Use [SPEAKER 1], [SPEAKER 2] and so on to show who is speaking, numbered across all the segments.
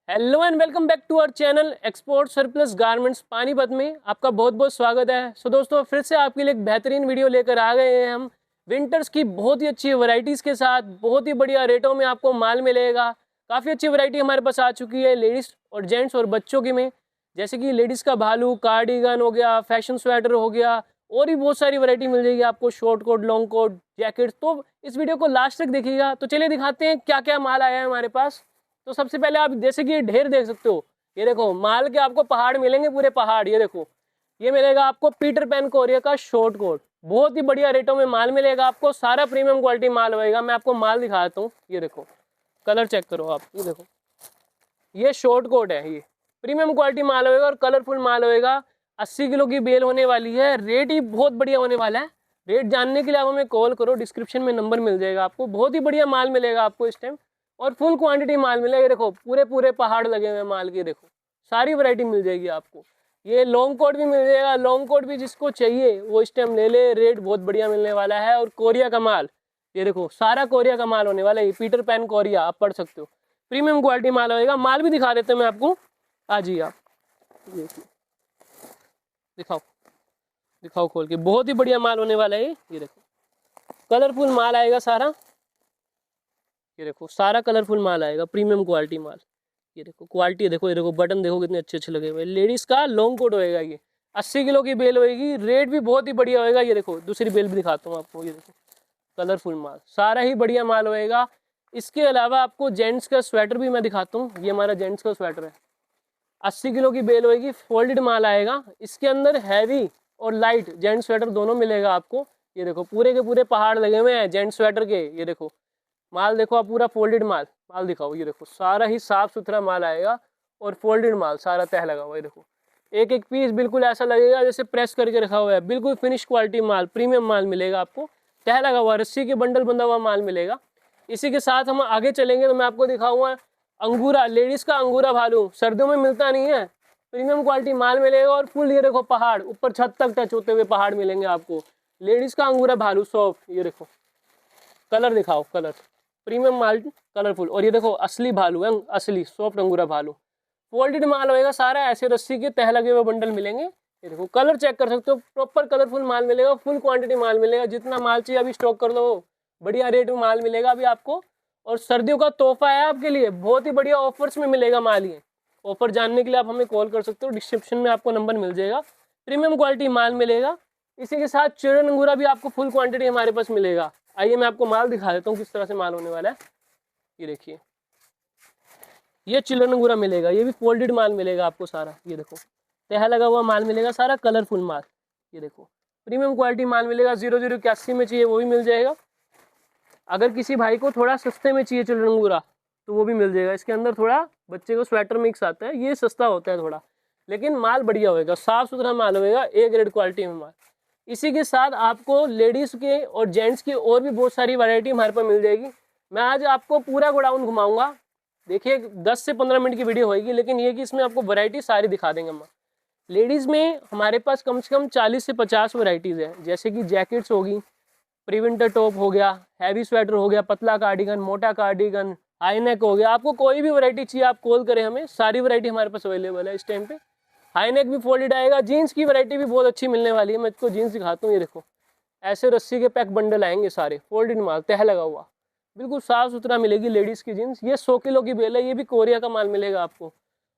[SPEAKER 1] Hello and welcome back to our channel export surplus garments Panipat में आपका बहुत बहुत स्वागत है। सो दोस्तों फिर से आपके लिए एक बेहतरीन वीडियो लेकर आ गए हैं हम विंटर्स की बहुत ही अच्छी वैरायटीज़ के साथ। बहुत ही बढ़िया रेटों में आपको माल मिलेगा। काफ़ी अच्छी वैरायटी हमारे पास आ चुकी है लेडीज़ और जेंट्स और बच्चों की में, जैसे कि लेडीज़ का भालू, कार्डिगन हो गया, फैशन स्वेटर हो गया, और भी बहुत सारी वैरायटी मिल जाएगी आपको, short coat, long coat, jacket. तो इस वीडियो को लास्ट तक देखिएगा। तो चलिए दिखाते हैं क्या क्या माल आया है हमारे पास। तो सबसे पहले आप जैसे कि ये ढेर देख सकते हो, ये देखो माल के आपको पहाड़ मिलेंगे, पूरे पहाड़। ये देखो ये मिलेगा आपको पीटर पैन कोरिया का शॉर्ट कोट। बहुत ही बढ़िया रेटों में माल मिलेगा आपको, सारा प्रीमियम क्वालिटी माल होएगा। मैं आपको माल दिखाता हूँ, ये देखो कलर चेक करो आप। ये देखो ये शॉर्ट कोट है, ये प्रीमियम क्वालिटी माल होएगा और कलरफुल माल होएगा। 80 किलो की बेल होने वाली है। रेट ही बहुत बढ़िया होने वाला है। रेट जानने के लिए आप हमें कॉल करो, डिस्क्रिप्शन में नंबर मिल जाएगा आपको। बहुत ही बढ़िया माल मिलेगा आपको इस टाइम और फुल क्वांटिटी माल मिलेगा। देखो पूरे पूरे पहाड़ लगे हुए हैं माल के, देखो सारी वैरायटी मिल जाएगी आपको। ये लॉन्ग कोट भी मिल जाएगा, लॉन्ग कोट भी जिसको चाहिए वो इस टाइम ले ले। रेट बहुत बढ़िया मिलने वाला है। और कोरिया का माल, ये देखो सारा कोरिया का माल होने वाला है। पीटर पैन कोरिया आप पढ़ सकते हो, प्रीमियम क्वालिटी माल होएगा। माल भी दिखा देते हैं मैं आपको, आ जाइए आप देखिए, दिखाओ दिखाओ खोल के। बहुत ही बढ़िया माल होने वाला है ये देखो कलरफुल माल आएगा सारा। ये देखो सारा कलरफुल माल आएगा, प्रीमियम क्वालिटी माल। ये देखो क्वालिटी देखो, ये देखो बटन देखो कितने अच्छे अच्छे लगे हुए। लेडीज का लॉन्ग कोट होएगा, ये 80 किलो की बेल होएगी। रेट भी बहुत ही बढ़िया होएगा। ये देखो दूसरी बेल भी दिखाता हूँ आपको, ये देखो कलरफुल माल, सारा ही बढ़िया माल होएगा। इसके अलावा आपको जेंट्स का स्वेटर भी मैं दिखाता हूँ। ये हमारा जेंट्स का स्वेटर है, 80 किलो की बेल होएगी, फोल्डेड माल आएगा। इसके अंदर हैवी और लाइट जेंट्स स्वेटर दोनों मिलेगा आपको। ये देखो पूरे के पूरे पहाड़ लगे हुए हैं जेंट्स स्वेटर के। ये देखो माल देखो आप, पूरा फोल्डेड माल। माल दिखाओ, ये देखो सारा ही साफ सुथरा माल आएगा और फोल्डेड माल, सारा तह लगा हुआ है। देखो एक एक पीस बिल्कुल ऐसा लगेगा जैसे प्रेस करके रखा हुआ है। बिल्कुल फिनिश क्वालिटी माल, प्रीमियम माल मिलेगा आपको। तह लगा हुआ, रस्सी के बंडल बंधा हुआ माल मिलेगा। इसी के साथ हम आगे चलेंगे तो मैं आपको दिखाऊंगा अंगूरा, लेडीज का अंगूरा भालू। सर्दियों में मिलता नहीं है, प्रीमियम क्वालिटी माल मिलेगा। और फुल ये देखो पहाड़, ऊपर छत तक टच होते हुए पहाड़ मिलेंगे आपको। लेडीज का अंगूरा भालू सॉफ्ट, ये देखो कलर दिखाओ, कलर प्रीमियम माल कलरफुल। और ये देखो असली भालू है, असली सॉफ्ट अंगूरा भालू। फोल्डेड माल होएगा सारा, ऐसे रस्सी के तह लगे हुए बंडल मिलेंगे। ये देखो कलर चेक कर सकते हो, प्रॉपर कलरफुल माल मिलेगा, फुल क्वांटिटी माल मिलेगा। जितना माल चाहिए अभी स्टॉक कर लो, बढ़िया रेट में माल मिलेगा अभी आपको। और सर्दियों का तोहफा है आपके लिए, बहुत ही बढ़िया ऑफर्स में मिलेगा माल। ये ऑफर जानने के लिए आप हमें कॉल कर सकते हो, डिस्क्रिप्शन में आपको नंबर मिल जाएगा। प्रीमियम क्वालिटी माल मिलेगा। इसी के साथ चिड़न अंगूरा भी आपको फुल क्वांटिटी हमारे पास मिलेगा। आइए मैं आपको माल दिखा देता हूँ किस तरह से माल होने वाला है। ये देखिए ये चिल्ड्रन अंगूरा मिलेगा, ये भी फोल्डेड माल मिलेगा आपको सारा। ये देखो तह लगा हुआ माल मिलेगा सारा, कलरफुल माल। ये देखो प्रीमियम क्वालिटी माल मिलेगा। 0081 में चाहिए वो भी मिल जाएगा। अगर किसी भाई को थोड़ा सस्ते में चाहिए चिल्ड्रन अंगूरा तो वो भी मिल जाएगा। इसके अंदर थोड़ा बच्चे को स्वेटर मिक्स आता है, ये सस्ता होता है थोड़ा, लेकिन माल बढ़िया होएगा, साफ सुथरा माल होएगा, ए ग्रेड क्वालिटी में माल। इसी के साथ आपको लेडीज़ के और जेंट्स की और भी बहुत सारी वैरायटी हमारे पास मिल जाएगी। मैं आज आपको पूरा गोडाउन घुमाऊंगा। देखिए 10 से 15 मिनट की वीडियो होगी, लेकिन ये कि इसमें आपको वैरायटी सारी दिखा देंगे हम। लेडीज़ में हमारे पास कम से कम 40 से 50 वैरायटीज़ है, जैसे कि जैकेट्स होगी, प्रीविंटर टॉप हो गया, हैवी स्वेटर हो गया, पतला कार्डिगन, मोटा कार्डिगन, हाई नेक हो गया। आपको कोई भी वैरायटी चाहिए आप कॉल करें हमें, सारी वैरायटी हमारे पास अवेलेबल है इस टाइम पे। हाई नेक भी फोल्डेड आएगा। जीन्स की वैरायटी भी बहुत अच्छी मिलने वाली है। मैं इसको जीन्स दिखाता हूँ। ये देखो ऐसे रस्सी के पैक बंडल आएंगे सारे, फोल्डेड माल, तह लगा हुआ, बिल्कुल साफ सुथरा मिलेगी लेडीज़ की जीन्स। ये 100 किलो की बेल है, ये भी कोरिया का माल मिलेगा आपको।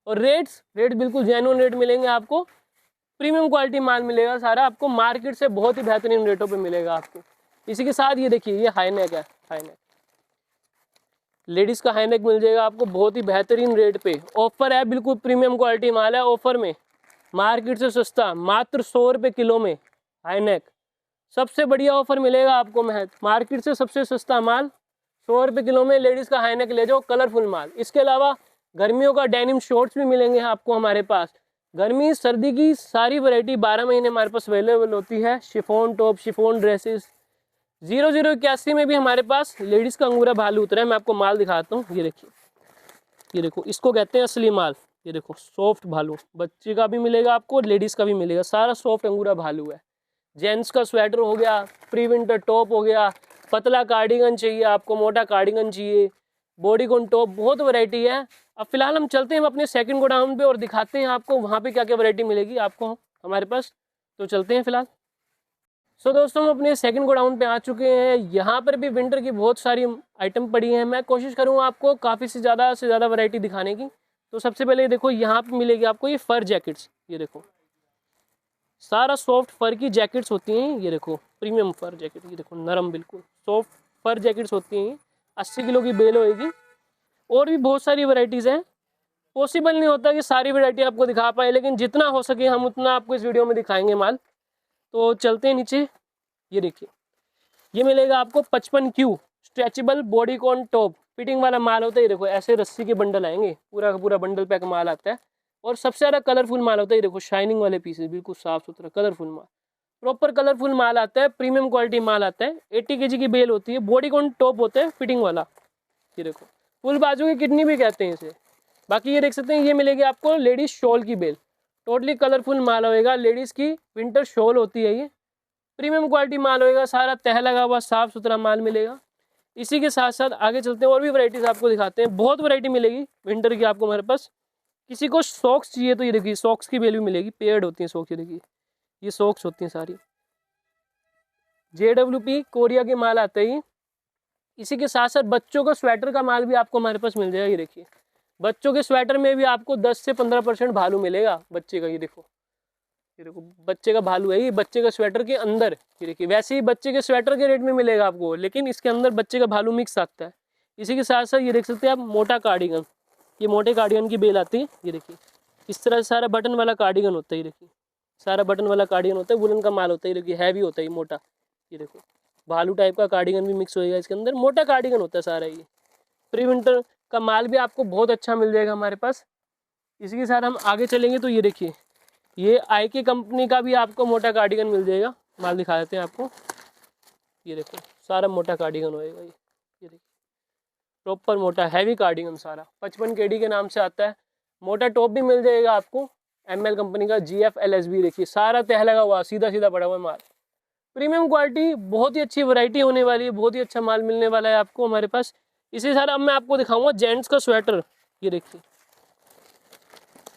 [SPEAKER 1] और रेट बिल्कुल जेन्युइन रेट मिलेंगे आपको, प्रीमियम क्वालिटी माल मिलेगा सारा आपको। मार्केट से बहुत ही बेहतरीन रेटों पे मिलेगा आपको। इसी के साथ ये देखिए ये हाई नेक है, हाई नेक लेडीज़ का हाई नेक मिल जाएगा आपको बहुत ही बेहतरीन रेट पे। ऑफर है, बिल्कुल प्रीमियम क्वालिटी माल है ऑफर में, मार्केट से सस्ता, मात्र 100 रुपये किलो में हाई नेक। सबसे बढ़िया ऑफर मिलेगा आपको, मार्केट से सबसे सस्ता माल 100 रुपये किलो में लेडीज़ का हाई नेक ले जाओ, कलरफुल माल। इसके अलावा गर्मियों का डेनिम शॉर्ट्स भी मिलेंगे आपको हमारे पास। गर्मी सर्दी की सारी वैरायटी 12 महीने हमारे पास अवेलेबल होती है। Chiffon top, chiffon dresses. 0081 में भी हमारे पास लेडीज़ का अंगूरा भालू उतरा है। मैं आपको माल दिखाता हूँ। ये देखिए, ये देखो इसको कहते हैं असली माल। ये देखो सॉफ्ट भालू, बच्चे का भी मिलेगा आपको, लेडीज़ का भी मिलेगा, सारा सॉफ्ट अंगूरा भालू है। जेंट्स का स्वेटर हो गया, प्री विंटर टॉप हो गया, पतला कार्डिगन चाहिए आपको, मोटा कार्डिगन चाहिए, बॉडीकॉन टॉप, बहुत वैरायटी है। अब फिलहाल हम चलते हैं अपने सेकंड गोडाउन पे और दिखाते हैं आपको वहाँ पे क्या क्या वैरायटी मिलेगी आपको हमारे पास। तो चलते हैं फिलहाल। सो दोस्तों, हम अपने सेकंड गोडाउन पे आ चुके हैं। यहाँ पर भी विंटर की बहुत सारी आइटम पड़ी हैं। मैं कोशिश करूँगा आपको काफ़ी से ज़्यादा वैरायटी दिखाने की। तो सबसे पहले देखो, यहाँ पे मिलेगी आपको ये फर जैकेट्स। ये देखो सारा सॉफ्ट फर की जैकेट्स होती हैं। ये देखो प्रीमियम फर जैकेट, ये देखो नरम बिल्कुल सॉफ्ट फर जैकेट्स होती हैं। 80 किलो की बेल होएगी। और भी बहुत सारी वैरायटीज़ हैं। पॉसिबल नहीं होता कि सारी वैरायटी आपको दिखा पाए, लेकिन जितना हो सके हम उतना आपको इस वीडियो में दिखाएंगे माल। तो चलते हैं नीचे। ये देखिए, ये मिलेगा आपको 55Q stretchable bodycon top fitting वाला माल होता है। ये देखो ऐसे रस्सी के बंडल आएंगे, पूरा का पूरा बंडल पैक माल आता है। और सबसे ज़्यादा कलरफुल माल होता है। ये देखो शाइनिंग वाले पीसेस, बिल्कुल साफ सुथरा कलरफुल माल, प्रॉपर कलरफुल माल आता है। प्रीमियम क्वालिटी माल आता है। 80 kg की बेल होती है। बॉडीकॉन टॉप होता है फिटिंग वाला। ये देखो फुल बाजू की किडनी भी कहते हैं इसे। बाकी ये देख सकते हैं, ये मिलेगी आपको लेडीज शॉल की बेल। टोटली कलरफुल माल होएगा। लेडीज़ की विंटर शॉल होती है। ये प्रीमियम क्वालिटी माल होएगा। सारा तह लगा हुआ साफ सुथरा माल मिलेगा। इसी के साथ साथ आगे चलते हैं और भी वैरायटीज आपको दिखाते हैं। बहुत वैरायटी मिलेगी विंटर की आपको हमारे पास। किसी को सॉक्स चाहिए तो ये देखिए सॉक्स की बेल भी मिलेगी। पेयर्ड होती हैं सॉक्स। ये देखिए ये सॉक्स होती हैं सारी। JWP कोरिया के माल आते हैं। इसी के साथ साथ बच्चों का स्वेटर का माल भी आपको हमारे पास मिल जाएगा। ये देखिए बच्चों के स्वेटर में भी आपको 10 से 15% भालू मिलेगा बच्चे का। ये देखो बच्चे का भालू है। ये बच्चे का स्वेटर के अंदर। ये देखिए वैसे ही बच्चे के स्वेटर के रेट में मिलेगा आपको, लेकिन इसके अंदर बच्चे का भालू मिक्स आता है। इसी के साथ साथ ये देख सकते हैं आप मोटा कार्डिगन। ये मोटे कार्डिगन की बेल आती है। ये देखिए इस तरह से सारा बटन वाला कार्डिगन होता है। ये देखिए सारा बटन वाला कार्डिगन होता है। वुलन का माल होता है। ये देखिए हैवी होता है, ये मोटा। ये देखो भालू टाइप का कार्डिगन भी मिक्स होएगा इसके अंदर। मोटा कार्डिगन होता है सारा। ये प्री विंटर का माल भी आपको बहुत अच्छा मिल जाएगा हमारे पास। इसी के साथ हम आगे चलेंगे तो ये देखिए ये IK कंपनी का भी आपको मोटा कार्डिगन मिल जाएगा। माल दिखा देते हैं आपको। ये देखो सारा मोटा कार्डिगन होएगा। ये देखिए प्रॉपर मोटा हैवी कार्डिगन सारा 55 KD के नाम से आता है। मोटा टॉप भी मिल जाएगा आपको ML कंपनी का GF-LSB। देखिए सारा तह लगा हुआ सीधा सीधा पड़ा हुआ माल। प्रीमियम क्वालिटी, बहुत ही अच्छी वैरायटी होने वाली है। बहुत ही अच्छा माल मिलने वाला है आपको हमारे पास। इसी सारा अब मैं आपको दिखाऊंगा जेंट्स का स्वेटर। ये देखिए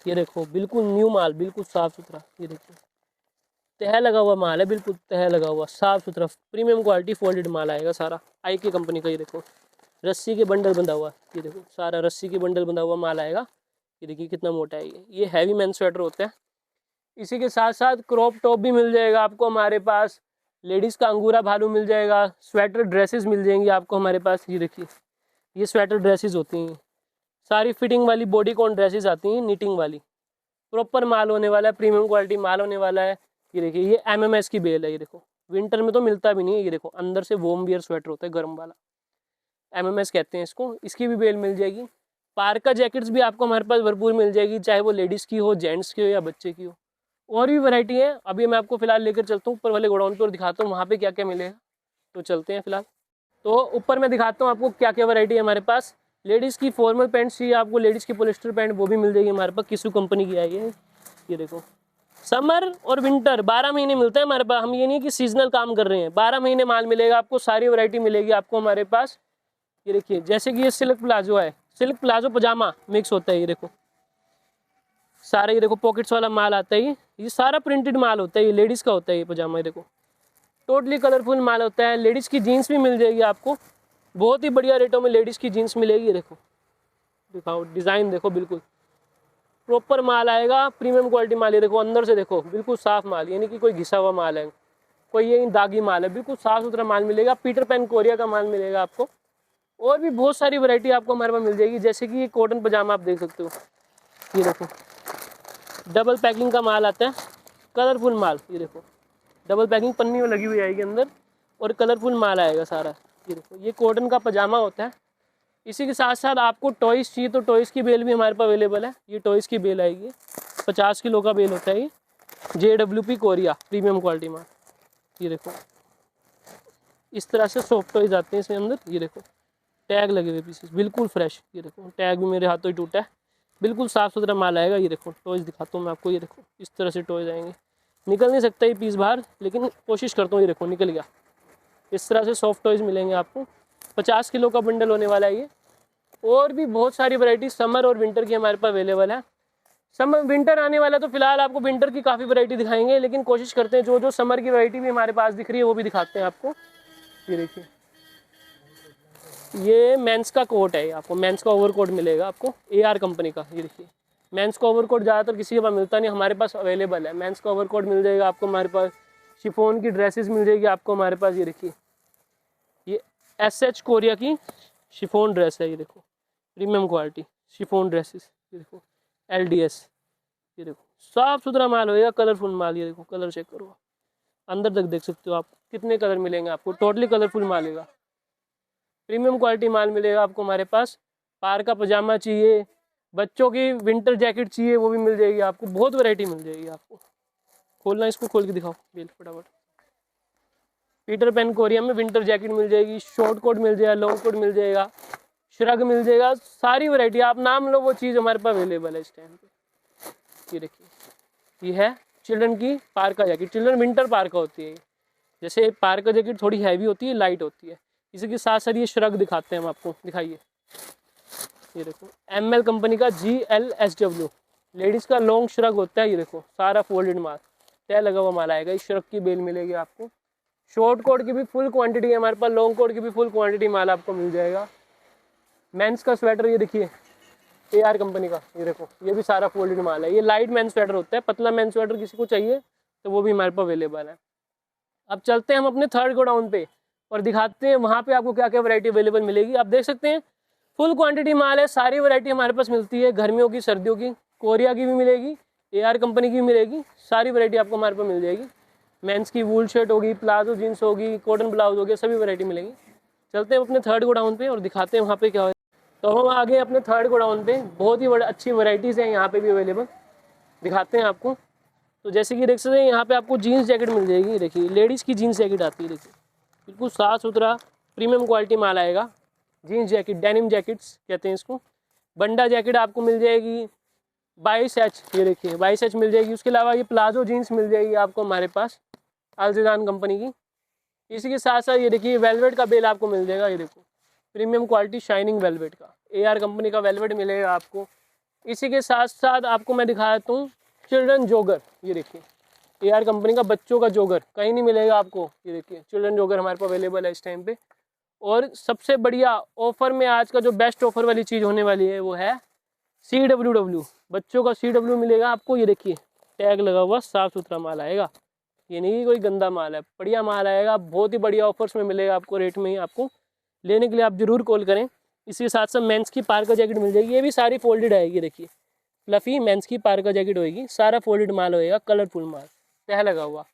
[SPEAKER 1] ये देखो बिल्कुल न्यू माल, बिल्कुल साफ सुथरा। ये देखिए तह लगा हुआ माल है, बिल्कुल तह लगा हुआ साफ सुथरा प्रीमियम क्वालिटी फोल्डेड माल आएगा सारा IK कंपनी का। ये देखो रस्सी के बंडल बंधा हुआ। ये देखो सारा रस्सी के बंडल बंधा हुआ माल आएगा। ये देखिए कितना मोटा है। ये हैवी मेन स्वेटर होता है। इसी के साथ साथ क्रॉप टॉप भी मिल जाएगा आपको हमारे पास। लेडीज़ का अंगूरा भालू मिल जाएगा। स्वेटर ड्रेसेस मिल जाएंगी आपको हमारे पास। ये देखिए ये स्वेटर ड्रेसेस होती हैं। सारी फिटिंग वाली बॉडीकॉन ड्रेसेस आती हैं, निटिंग वाली। प्रॉपर माल होने वाला है, प्रीमियम क्वालिटी माल होने वाला है। ये देखिए ये MMS की बेल है। ये देखो विंटर में तो मिलता भी नहीं है। ये देखो अंदर से वॉर्म वियर स्वेटर होता है गर्म वाला, MMS कहते हैं इसको। इसकी भी बेल मिल जाएगी। पार्का जैकेट्स भी आपको हमारे पास भरपूर मिल जाएगी, चाहे वो लेडीज़ की हो, जेंट्स की हो या बच्चे की हो। और भी वैरायटी है। अभी मैं आपको फिलहाल लेकर चलता हूँ ऊपर वाले गोडाउन पर और दिखाता हूँ वहाँ पे क्या क्या मिलेगा। तो चलते हैं फिलहाल। तो ऊपर मैं दिखाता हूँ आपको क्या क्या वैरायटी है हमारे पास। लेडीज़ की फॉर्मल पैंट चाहिए आपको, लेडीज़ की पॉलिस्टर पैंट, वो भी मिल जाएगी हमारे पास। किसू कंपनी की आई है। ये देखो समर और विंटर 12 महीने मिलते हैं हमारे पास। हम ये नहीं कि सीजनल काम कर रहे हैं, 12 महीने माल मिलेगा आपको। सारी वैरायटी मिलेगी आपको हमारे पास। ये देखिए जैसे कि ये सिल्क प्लाजो है, सिल्क प्लाजो पजामा मिक्स होता है। ये देखो सारा, ये देखो पॉकेट्स वाला माल आता है। ये सारा प्रिंटेड माल होता है। ये लेडीज़ का होता है ये पजामा। ये देखो टोटली कलरफुल माल होता है। लेडीज़ की जीन्स भी मिल जाएगी आपको बहुत ही बढ़िया रेटों में। लेडीज़ की जीन्स मिलेगी। ये देखो दिखाओ डिज़ाइन देखो, बिल्कुल प्रॉपर माल आएगा, प्रीमियम क्वालिटी माल। ये देखो अंदर से देखो बिल्कुल साफ माल, यानी कि कोई घिसा हुआ माल है, कोई ये दागी माल है। बिल्कुल साफ सुथरा माल मिलेगा। पीटर पैन कोरिया का माल मिलेगा आपको। और भी बहुत सारी वैरायटी आपको हमारे पास मिल जाएगी। जैसे कि ये कॉटन पजामा आप देख सकते हो। ये देखो डबल पैकिंग का माल आता है, कलरफुल माल। ये देखो डबल पैकिंग पन्नी में लगी हुई आएगी अंदर और कलरफुल माल आएगा सारा। ये देखो ये कॉटन का पजामा होता है। इसी के साथ साथ आपको टॉयज़ चाहिए तो टॉयज़ की बेल भी हमारे पास अवेलेबल है। ये टॉयज़ की बेल आएगी, 50 किलो का बेल होता है ये। JWP कोरिया प्रीमियम क्वालिटी माल। ये देखो इस तरह से सॉफ्ट टॉयज़ आते हैं इसके अंदर। ये देखो टैग लगे हुए पीसेस बिल्कुल फ्रेश। ये देखो टैग भी मेरे हाथों ही टूटा है, बिल्कुल साफ़ सुथरा माल आएगा। ये देखो टॉयज़ दिखाता हूँ मैं आपको। ये देखो इस तरह से टॉयज़ आएंगे। निकल नहीं सकता ये पीस बाहर, लेकिन कोशिश करता हूँ। ये देखो निकल गया। इस तरह से सॉफ्ट टॉयज़ मिलेंगे आपको। 50 किलो का बंडल होने वाला है ये। और भी बहुत सारी वैरायटी समर और विंटर की हमारे पास अवेलेबल है। समर विंटर आने वाला तो फिलहाल आपको विंटर की काफ़ी वैरायटी दिखाएंगे, लेकिन कोशिश करते हैं जो समर की वैरायटी भी हमारे पास दिख रही है वो भी दिखाते हैं आपको। ये देखिए, ये मेंस का कोट है, आपको मेंस का ओवरकोट मिलेगा आपको AR कंपनी का। ये देखिए, मेंस का ओवरकोट ज़्यादातर किसी के पास मिलता नहीं, हमारे पास अवेलेबल है। मेंस का ओवरकोट मिल जाएगा आपको हमारे पास, शिफॉन की ड्रेसेस मिल जाएगी आपको हमारे पास। ये देखिए, ये SH कोरिया की शिफॉन ड्रेस है। ये देखो, प्रीमियम क्वालिटी शिफॉन ड्रेसेस। ये देखो LDS, ये देखो साफ़ सुथरा माल होएगा, कलरफुल माल। ये देखो कलर चेक करो, अंदर तक देख सकते हो आप, कितने कलर मिलेंगे आपको, टोटली कलरफुल माल होगा, प्रीमियम क्वालिटी माल मिलेगा आपको हमारे पास। पार का पजामा चाहिए, बच्चों की विंटर जैकेट चाहिए, वो भी मिल जाएगी आपको, बहुत वैरायटी मिल जाएगी आपको। खोलना, इसको खोल के दिखाओ बेल फटाफट। पीटर पेन कोरिया में विंटर जैकेट मिल जाएगी, शॉर्ट कोट मिल जाएगा, लॉन्ग कोट मिल जाएगा, श्रग मिल जाएगा, सारी वैरायटी आप नाम लो वो चीज़ हमारे पास अवेलेबल है इस टाइम पे। ये देखिए, ये है चिल्ड्रन की पार्का जैकेट, चिल्ड्रन विंटर पार्का होती है। जैसे पार्का जैकेट थोड़ी हैवी होती है, लाइट होती है, इसी के साथ साथ ये श्रग दिखाते हैं हम आपको, दिखाइए। ये देखो ML कंपनी का GLSW लेडीज़ का लॉन्ग श्रग होता है। ये देखो सारा फोल्डेड माल, तय लगा हुआ माल आएगा, इस श्रग की बेल मिलेगी आपको। शॉर्ट कोट की भी फुल क्वांटिटी है हमारे पास, लॉन्ग कोट की भी फुल क्वांटिटी माल आपको मिल जाएगा। मेंस का स्वेटर, ये देखिए AR कंपनी का, ये देखो ये भी सारा फोल्डेड माल है। ये लाइट मेंस स्वेटर होता है, पतला मेंस स्वेटर किसी को चाहिए तो वो भी हमारे पास अवेलेबल है। अब चलते हैं हम अपने थर्ड गोडाउन पे और दिखाते हैं वहाँ पे आपको क्या क्या वैरायटी अवेलेबल मिलेगी। आप देख सकते हैं फुल क्वांटिटी माल है, सारी वैरायटी हमारे पास मिलती है, गर्मियों की, सर्दियों की, कोरिया की भी मिलेगी, AR कंपनी की भी मिलेगी, सारी वैरायटी आपको हमारे पास मिल जाएगी। मेंस की वूल शर्ट होगी, प्लाजो जीन्स होगी, कॉटन ब्लाउज होगी, सभी वैरायटी मिलेगी। चलते हैं अपने थर्ड गोडाउन पे और दिखाते हैं वहाँ पे क्या हो। तो हम आ गए अपने थर्ड गोडाउन पे, बहुत ही अच्छी वैरायटीज़ हैं यहाँ पे भी अवेलेबल, दिखाते हैं आपको। तो जैसे कि देख सकते हैं यहाँ पे आपको जीन्स जैकेट मिल जाएगी। देखिए लेडीज़ की जीन्स जैकेट आती है, देखिए बिल्कुल साफ़ सुथरा प्रीमियम क्वालिटी माल आएगा। जीन्स जैकेट, डेनिम जैकेट्स कहते हैं इसको। बंडा जैकेट आपको मिल जाएगी 22H, ये देखिए 22H मिल जाएगी। उसके अलावा ये प्लाजो जीन्स मिल जाएगी आपको हमारे पास अल्जिदान कंपनी की। इसी के साथ साथ ये देखिए वेलवेट का बेल आपको मिल जाएगा। ये देखो प्रीमियम क्वालिटी शाइनिंग वेलवेट का, AR कंपनी का वेलवेट मिलेगा आपको। इसी के साथ साथ आपको मैं दिखा देता हूँ चिल्ड्रन जोगर। ये देखिए AR कंपनी का बच्चों का जोगर, कहीं नहीं मिलेगा आपको। ये देखिए चिल्ड्रन जोगर हमारे पास अवेलेबल है इस टाइम पे। और सबसे बढ़िया ऑफर में आज का जो बेस्ट ऑफर वाली चीज़ होने वाली है वो है CWW, बच्चों का CW मिलेगा आपको। ये देखिए टैग लगा हुआ, साफ़ सुथरा माल आएगा, ये नहीं कोई गंदा माल है, बढ़िया माल आएगा, बहुत ही बढ़िया ऑफर्स में मिलेगा आपको, रेट में ही आपको। लेने के लिए आप ज़रूर कॉल करें। इसी के साथ साथ मेंस की पार्का जैकेट मिल जाएगी, ये भी सारी फोल्डेड आएगी। देखिए फ्लफ़ी मेंस की पार्का जैकेट होएगी, सारा फोल्डेड माल होएगा, कलरफुल माल, तह लगा हुआ।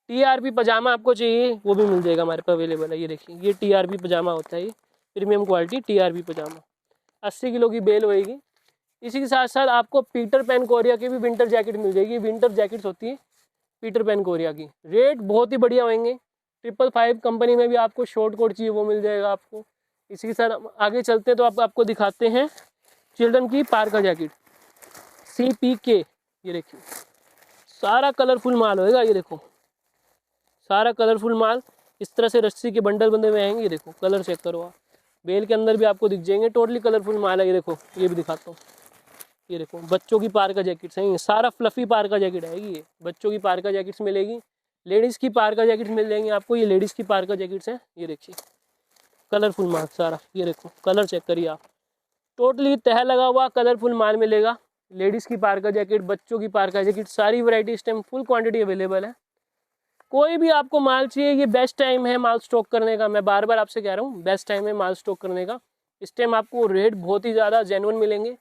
[SPEAKER 1] TRP पजामा आपको चाहिए वो भी मिल जाएगा हमारे पास अवेलेबल है। ये देखिए ये TRP पजामा होता है, ये प्रीमियम क्वालिटी TRP पजामा, 80 किलो की बेल होएगी। इसी के साथ साथ आपको पीटर पेन कोरिया की भी विंटर जैकेट मिल जाएगी। विंटर जैकेट्स होती है पीटर पेन कोरिया की, रेट बहुत ही बढ़िया होंगे। 555 कंपनी में भी आपको शॉर्ट कोट चाहिए वो मिल जाएगा आपको। इसी के साथ आगे चलते हैं तो आपको दिखाते हैं चिल्ड्रन की पार्का जैकेट CPK। ये देखिए सारा कलरफुल माल होएगा। ये देखो सारा कलरफुल माल इस तरह से रस्सी के बंडल बंधे हुए आएंगे। ये देखो कलर चेक करो आप, बेल के अंदर भी आपको दिख जाएंगे, टोटली कलरफुल माल है। ये देखो ये भी दिखाता हूँ, ये देखो बच्चों की पार्का जैकेट्स हैं, सारा फ्लफ़ी पार्का जैकेट आएगी। ये बच्चों की पार्का जैकेट्स मिलेगी, लेडीज़ की पार्का जैकेट्स मिल जाएंगी आपको। ये लेडीज़ की पार्का जैकेट्स हैं, ये देखिए कलरफुल माल सारा। ये देखो कलर चेक करिए आप, टोटली तह लगा हुआ कलरफुल माल मिलेगा। लेडीज़ की पार्का जैकेट, बच्चों की पार्का जैकेट, सारी वैरायटी इस टाइम फुल क्वांटिटी अवेलेबल है। कोई भी आपको माल चाहिए, ये बेस्ट टाइम है माल स्टॉक करने का। मैं बार बार आपसे कह रहा हूँ बेस्ट टाइम है माल स्टॉक करने का। इस टाइम आपको रेट बहुत ही ज़्यादा जेन्युइन मिलेंगे,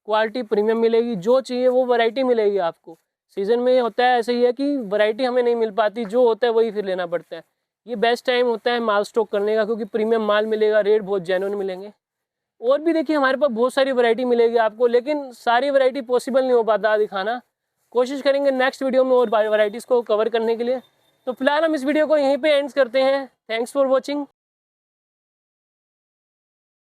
[SPEAKER 1] क्वालिटी प्रीमियम मिलेगी, जो चाहिए वो वैरायटी मिलेगी आपको। सीज़न में होता है ऐसे ही है कि वैरायटी हमें नहीं मिल पाती, जो होता है वही फिर लेना पड़ता है। ये बेस्ट टाइम होता है माल स्टॉक करने का, क्योंकि प्रीमियम माल मिलेगा, रेट बहुत जेन्युइन मिलेंगे। और भी देखिए हमारे पास बहुत सारी वैरायटी मिलेगी आपको, लेकिन सारी वैरायटी पॉसिबल नहीं हो पाता दिखाना। कोशिश करेंगे नेक्स्ट वीडियो में और वैरायटीज़ को कवर करने के लिए। तो फिलहाल हम इस वीडियो को यहीं पे एंड करते हैं। Thanks for watching.